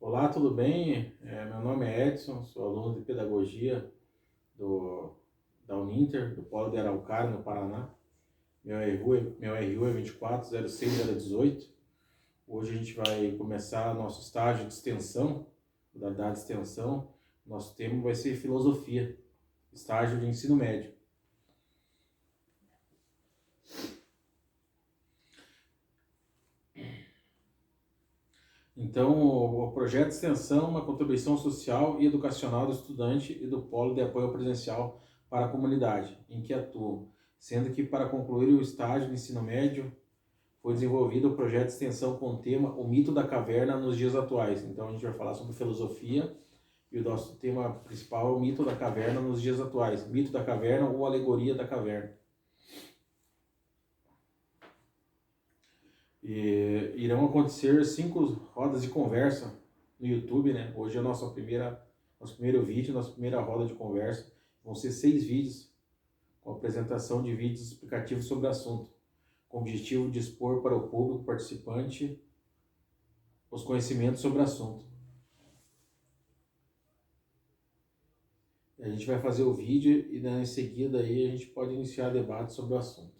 Olá, tudo bem? Meu nome é Edson, sou aluno de Pedagogia da Uninter, do Polo de Araucária, no Paraná. Meu RU é 2406018. Hoje a gente vai começar nosso estágio de extensão, modalidade de extensão. Nosso tema vai ser Filosofia, estágio de ensino médio. Então, o projeto de extensão é uma contribuição social e educacional do estudante e do polo de apoio presencial para a comunidade em que atuam, sendo que para concluir o estágio de ensino médio foi desenvolvido o projeto de extensão com o tema O Mito da Caverna nos Dias Atuais. Então, a gente vai falar sobre filosofia e o nosso tema principal é o Mito da Caverna nos Dias Atuais. Mito da Caverna ou Alegoria da Caverna. E irão acontecer 5 rodas de conversa no YouTube, né? Hoje é nosso primeiro vídeo, nossa primeira roda de conversa. Vão ser 6 vídeos com apresentação de vídeos explicativos sobre o assunto, com o objetivo de expor para o público participante os conhecimentos sobre o assunto. A gente vai fazer o vídeo e em seguida aí a gente pode iniciar debate sobre o assunto.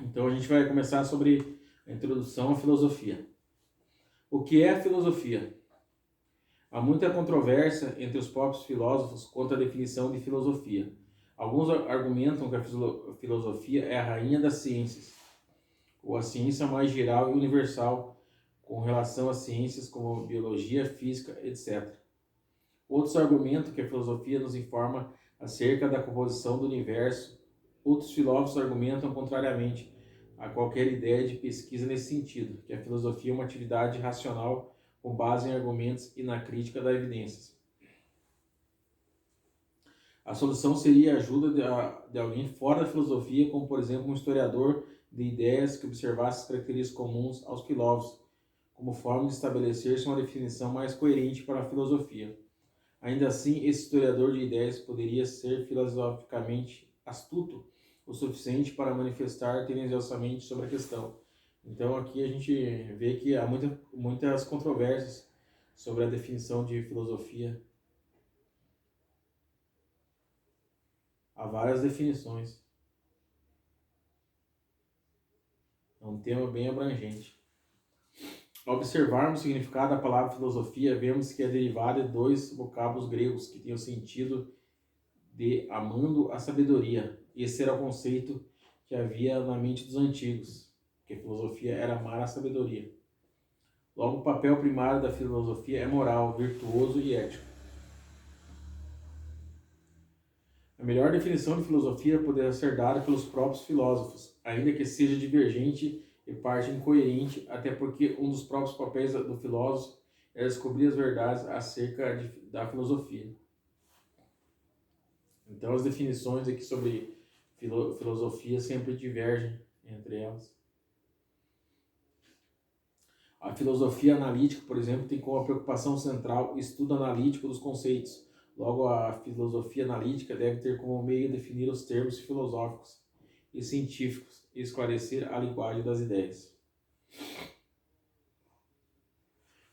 Então a gente vai começar sobre a introdução à filosofia. O que é a filosofia? Há muita controvérsia entre os próprios filósofos quanto à definição de filosofia. Alguns argumentam que a filosofia é a rainha das ciências, ou a ciência mais geral e universal com relação às ciências como biologia, física, etc. Outros argumentam que a filosofia nos informa acerca da composição do universo. Outros filósofos argumentam contrariamente a qualquer ideia de pesquisa nesse sentido, que a filosofia é uma atividade racional com base em argumentos e na crítica das evidências. A solução seria a ajuda de alguém fora da filosofia, como por exemplo um historiador de ideias que observasse as características comuns aos filósofos, como forma de estabelecer-se uma definição mais coerente para a filosofia. Ainda assim, esse historiador de ideias poderia ser filosoficamente astuto o suficiente para manifestar tendenciosamente sobre a questão. Então aqui a gente vê que há muitas controvérsias sobre a definição de filosofia. Há várias definições. É um tema bem abrangente. Ao observarmos o significado da palavra filosofia, vemos que é derivada de 2 vocábulos gregos que têm o sentido de amando a sabedoria. Esse era o conceito que havia na mente dos antigos, que a filosofia era amar a sabedoria. Logo, o papel primário da filosofia é moral, virtuoso e ético. A melhor definição de filosofia poderá ser dada pelos próprios filósofos, ainda que seja divergente e parte incoerente, até porque um dos próprios papéis do filósofo é descobrir as verdades acerca da filosofia. Então as definições aqui sobre filosofia sempre divergem entre elas. A filosofia analítica, por exemplo, tem como preocupação central o estudo analítico dos conceitos. Logo, a filosofia analítica deve ter como meio definir os termos filosóficos e científicos e esclarecer a linguagem das ideias.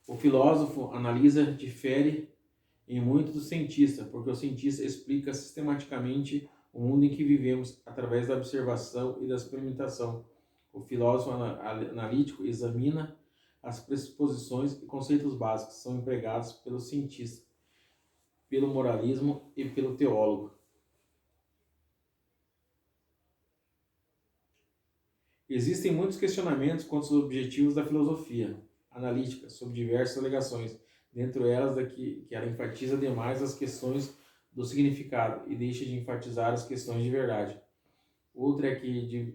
O filósofo analisa difere em muito do cientista, porque o cientista explica sistematicamente o mundo em que vivemos através da observação e da experimentação. O filósofo analítico examina as pressuposições e conceitos básicos que são empregados pelo cientista, pelo moralismo e pelo teólogo. Existem muitos questionamentos quanto aos objetivos da filosofia analítica sobre diversas alegações, dentre elas que ela enfatiza demais as questões do significado e deixa de enfatizar as questões de verdade. Outra é aquele de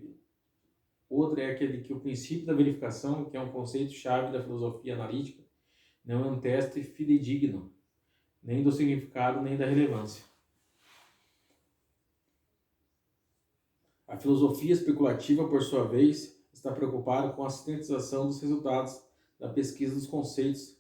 que o princípio da verificação, que é um conceito-chave da filosofia analítica, não é um teste fidedigno, nem do significado, nem da relevância. A filosofia especulativa, por sua vez, está preocupada com a sintetização dos resultados da pesquisa dos conceitos,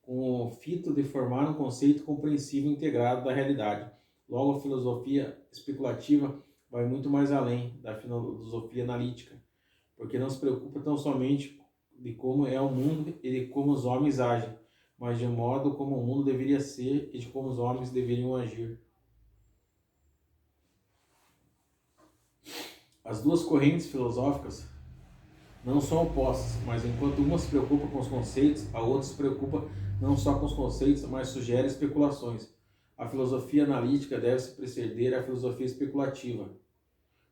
com o fito de formar um conceito compreensível e integrado da realidade. Logo, a filosofia especulativa vai muito mais além da filosofia analítica, porque não se preocupa tão somente de como é o mundo e de como os homens agem, mas de modo como o mundo deveria ser e de como os homens deveriam agir. As duas correntes filosóficas não são opostas, mas enquanto uma se preocupa com os conceitos, a outra se preocupa não só com os conceitos, mas sugere especulações. A filosofia analítica deve se preceder à filosofia especulativa,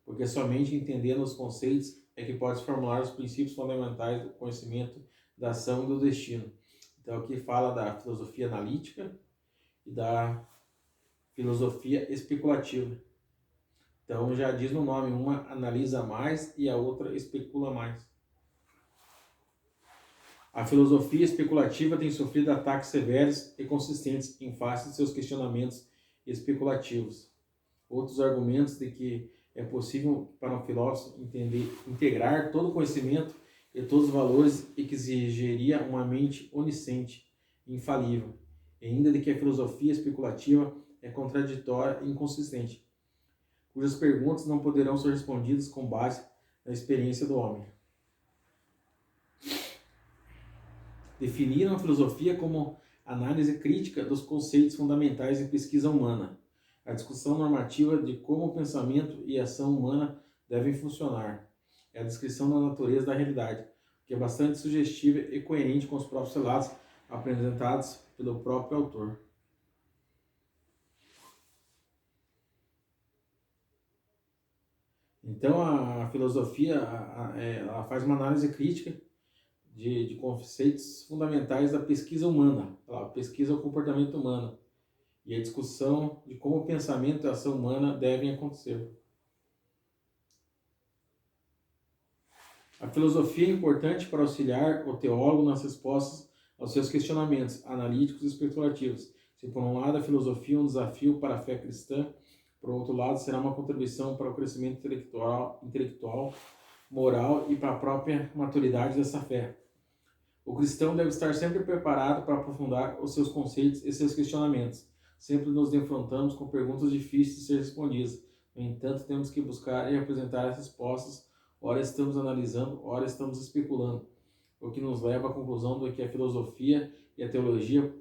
porque somente entendendo os conceitos é que pode formular os princípios fundamentais do conhecimento, da ação e do destino. Então aqui fala da filosofia analítica e da filosofia especulativa. Então já diz no nome, uma analisa mais e a outra especula mais. A filosofia especulativa tem sofrido ataques severos e consistentes em face de seus questionamentos especulativos. Outros argumentos de que é possível para um filósofo integrar todo o conhecimento e todos os valores e que exigiria uma mente onisciente, infalível, e ainda de que a filosofia especulativa é contraditória e inconsistente, cujas perguntas não poderão ser respondidas com base na experiência do homem. Definiram a filosofia como análise crítica dos conceitos fundamentais de pesquisa humana, a discussão normativa de como o pensamento e a ação humana devem funcionar. É a descrição da natureza da realidade, que é bastante sugestiva e coerente com os próprios relatos apresentados pelo próprio autor. Então a filosofia ela faz uma análise crítica de conceitos fundamentais da pesquisa humana, a pesquisa ao comportamento humano e a discussão de como o pensamento e a ação humana devem acontecer. A filosofia é importante para auxiliar o teólogo nas respostas aos seus questionamentos analíticos e especulativos. Se por um lado a filosofia é um desafio para a fé cristã, por outro lado será uma contribuição para o crescimento intelectual, moral e para a própria maturidade dessa fé. O cristão deve estar sempre preparado para aprofundar os seus conceitos e seus questionamentos. Sempre nos defrontamos com perguntas difíceis de ser respondidas. No entanto, temos que buscar e apresentar as respostas. Ora estamos analisando, ora estamos especulando, o que nos leva à conclusão de que a filosofia e a teologia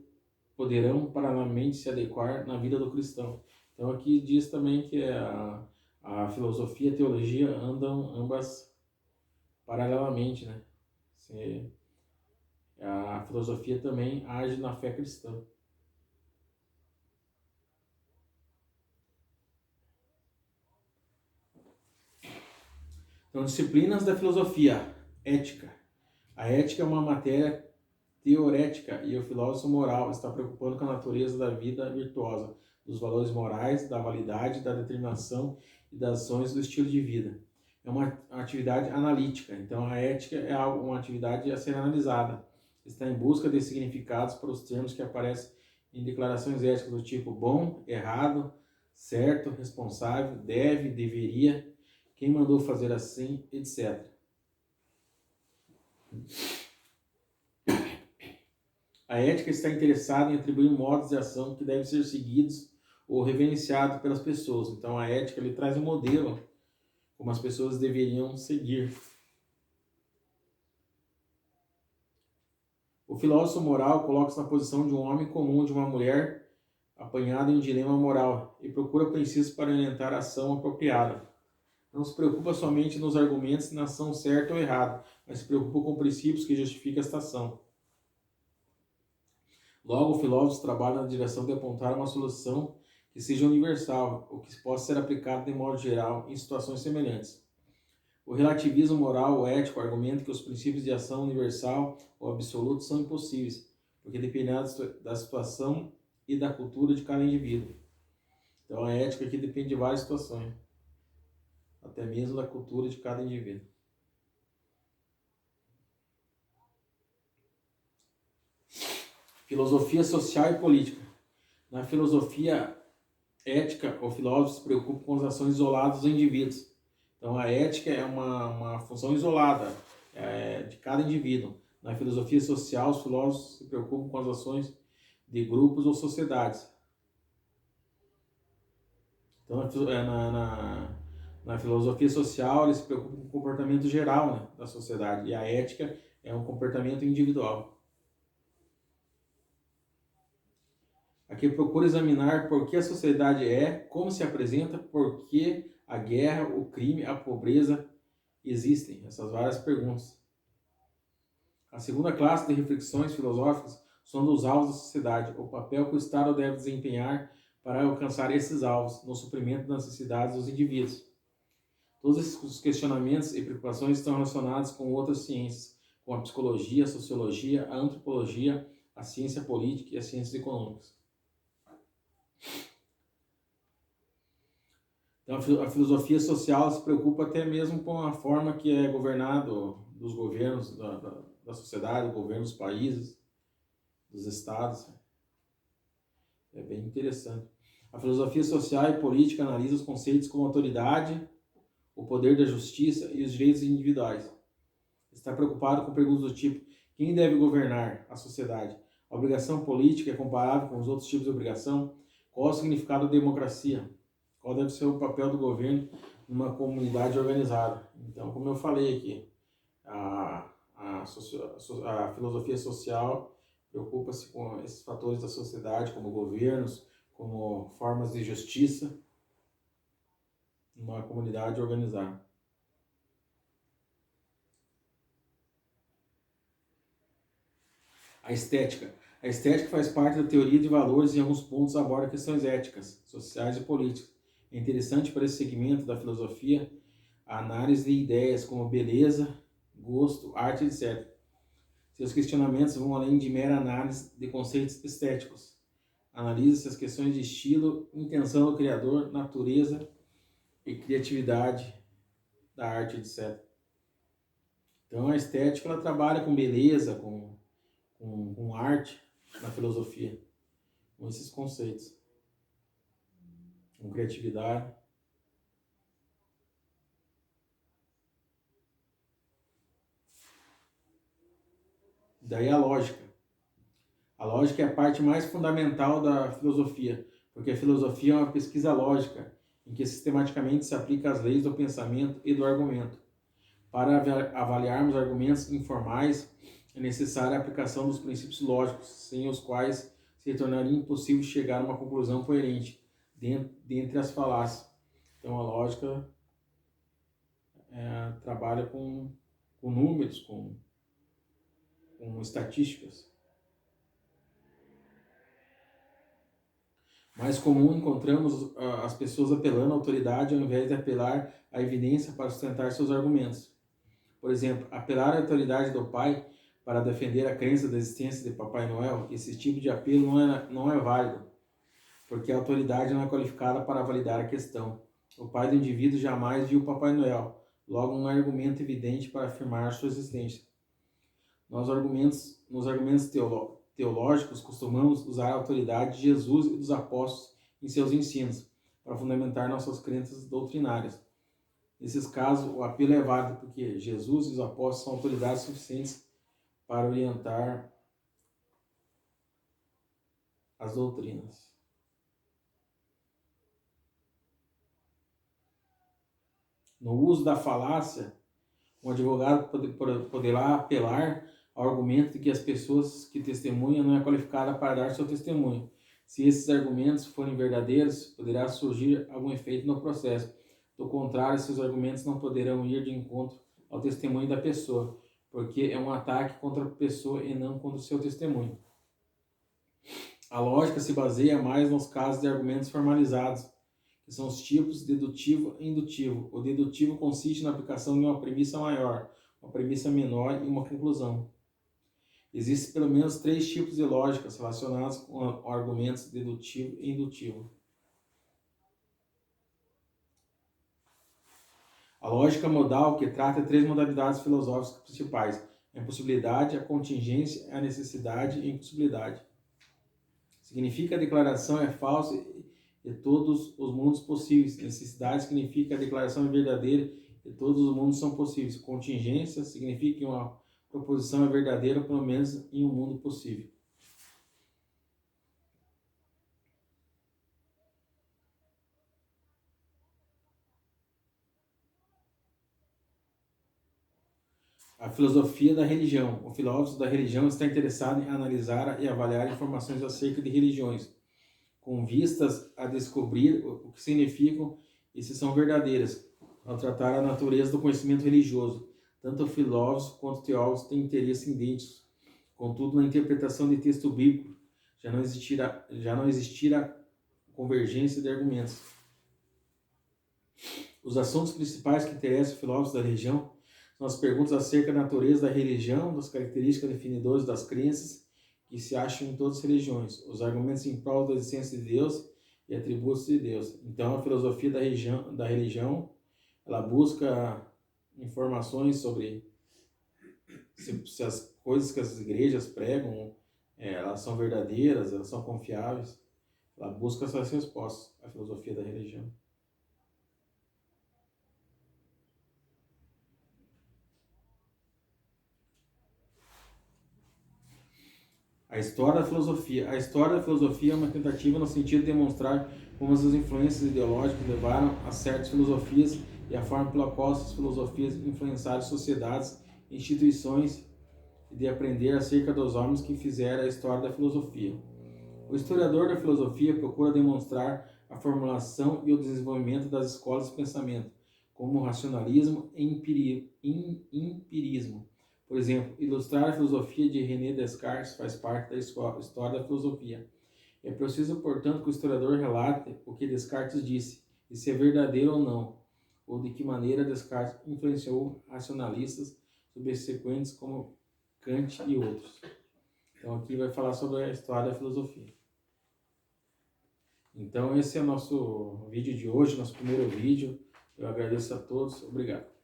poderão paralelamente se adequar na vida do cristão. Então aqui diz também que a filosofia e a teologia andam ambas paralelamente, né? A filosofia também age na fé cristã. Então, disciplinas da filosofia. Ética. A ética é uma matéria teorética e o filósofo moral está preocupado com a natureza da vida virtuosa, dos valores morais, da validade, da determinação e das ações do estilo de vida. É uma atividade analítica, então a ética é uma atividade a ser analisada. Está em busca de significados para os termos que aparecem em declarações éticas do tipo bom, errado, certo, responsável, deve, deveria, quem mandou fazer assim, etc. A ética está interessada em atribuir modos de ação que devem ser seguidos ou reverenciados pelas pessoas. Então a ética ele traz um modelo como as pessoas deveriam seguir. O filósofo moral coloca-se na posição de um homem comum, de uma mulher apanhada em um dilema moral e procura princípios para orientar a ação apropriada. Não se preocupa somente nos argumentos na ação certa ou errada, mas se preocupa com princípios que justificam esta ação. Logo, o filósofo trabalha na direção de apontar uma solução que seja universal, ou que possa ser aplicada de modo geral em situações semelhantes. O relativismo moral ou ético argumenta que os princípios de ação universal ou absoluto são impossíveis, porque dependem da situação e da cultura de cada indivíduo. Então a ética aqui depende de várias situações, até mesmo da cultura de cada indivíduo. Filosofia social e política. Na filosofia ética, o filósofo se preocupa com as ações isoladas dos indivíduos. Então a ética é uma função isolada de cada indivíduo. Na filosofia social, os filósofos se preocupam com as ações de grupos ou sociedades. Então Na filosofia social, ele se preocupa com o comportamento geral, né, da sociedade, e a ética é um comportamento individual. Aqui procura examinar por que a sociedade é, como se apresenta, por que a guerra, o crime, a pobreza existem. Essas várias perguntas. A segunda classe de reflexões filosóficas são dos alvos da sociedade, o papel que o Estado deve desempenhar para alcançar esses alvos, no suprimento das necessidades dos indivíduos. Todos esses questionamentos e preocupações estão relacionados com outras ciências, como a psicologia, a sociologia, a antropologia, a ciência política e as ciências econômicas. Então, a filosofia social se preocupa até mesmo com a forma que é governado dos governos da sociedade, o governo dos países, dos estados. É bem interessante. A filosofia social e política analisa os conceitos como autoridade, o poder da justiça e os direitos individuais. Está preocupado com perguntas do tipo: quem deve governar a sociedade? A obrigação política é comparável com os outros tipos de obrigação? Qual é o significado da democracia? Qual deve ser o papel do governo numa comunidade organizada? Então, como eu falei aqui, a filosofia social preocupa-se com esses fatores da sociedade, como governos, como formas de justiça, numa comunidade organizada. A estética. A estética faz parte da teoria de valores e em alguns pontos aborda questões éticas, sociais e políticas. É interessante para esse segmento da filosofia a análise de ideias como beleza, gosto, arte, etc. Seus questionamentos vão além de mera análise de conceitos estéticos. Analisa-se as questões de estilo, intenção do criador, natureza e criatividade da arte, etc. Então a estética ela trabalha com beleza, com arte na filosofia, com esses conceitos, com criatividade. Daí a lógica. A lógica é a parte mais fundamental da filosofia, porque a filosofia é uma pesquisa lógica, em que sistematicamente se aplica as leis do pensamento e do argumento. Para avaliarmos argumentos informais, é necessária a aplicação dos princípios lógicos, sem os quais se tornaria impossível chegar a uma conclusão coerente dentre as falácias. Então a lógica trabalha com números, com estatísticas. Mais comum encontramos as pessoas apelando à autoridade ao invés de apelar à evidência para sustentar seus argumentos. Por exemplo, apelar à autoridade do pai para defender a crença da existência de Papai Noel, esse tipo de apelo não é válido, porque a autoridade não é qualificada para validar a questão. O pai do indivíduo jamais viu Papai Noel, logo não é argumento evidente para afirmar sua existência. Nos argumentos teológicos, costumamos usar a autoridade de Jesus e dos apóstolos em seus ensinos, para fundamentar nossas crenças doutrinárias. Nesses casos, o apelo é válido porque Jesus e os apóstolos são autoridades suficientes para orientar as doutrinas. No uso da falácia, um advogado poderá apelar ao argumento de que as pessoas que testemunham não é qualificada para dar seu testemunho. Se esses argumentos forem verdadeiros, poderá surgir algum efeito no processo. Do contrário, esses argumentos não poderão ir de encontro ao testemunho da pessoa, porque é um ataque contra a pessoa e não contra o seu testemunho. A lógica se baseia mais nos casos de argumentos formalizados, que são os tipos dedutivo e indutivo. O dedutivo consiste na aplicação de uma premissa maior, uma premissa menor e uma conclusão. Existem pelo menos 3 tipos de lógicas relacionadas com argumentos dedutivo e indutivo. A lógica modal, que trata 3 modalidades filosóficas principais: a impossibilidade, a contingência, a necessidade e a impossibilidade. Significa a declaração é falsa e todos os mundos possíveis. Necessidade significa a declaração é verdadeira e todos os mundos são possíveis. Contingência significa que uma proposição é verdadeira, pelo menos em um mundo possível. A filosofia da religião. O filósofo da religião está interessado em analisar e avaliar informações acerca de religiões, com vistas a descobrir o que significam e se são verdadeiras. Ao tratar a natureza do conhecimento religioso, tanto filósofos quanto teólogos têm interesse idênticos. Contudo, na interpretação de texto bíblico, já não existirá convergência de argumentos. Os assuntos principais que interessam os filósofos da religião são as perguntas acerca da natureza da religião, das características definidoras das crenças que se acham em todas as religiões, os argumentos em prol da existência de Deus e atributos de Deus. Então, a filosofia da religião ela busca informações sobre se as coisas que as igrejas pregam, elas são verdadeiras, elas são confiáveis. Ela busca essas respostas, a filosofia da religião. A história da filosofia. A história da filosofia é uma tentativa no sentido de demonstrar como as influências ideológicas levaram a certas filosofias e a forma pela qual essas filosofias influenciaram sociedades, instituições e de aprender acerca dos homens que fizeram a história da filosofia. O historiador da filosofia procura demonstrar a formulação e o desenvolvimento das escolas de pensamento, como o racionalismo e empirismo. Por exemplo, ilustrar a filosofia de René Descartes faz parte da história da filosofia. É preciso, portanto, que o historiador relate o que Descartes disse, e se é verdadeiro ou não, ou de que maneira Descartes influenciou racionalistas subsequentes como Kant e outros. Então aqui vai falar sobre a história da filosofia. Então esse é o nosso vídeo de hoje, nosso primeiro vídeo. Eu agradeço a todos. Obrigado.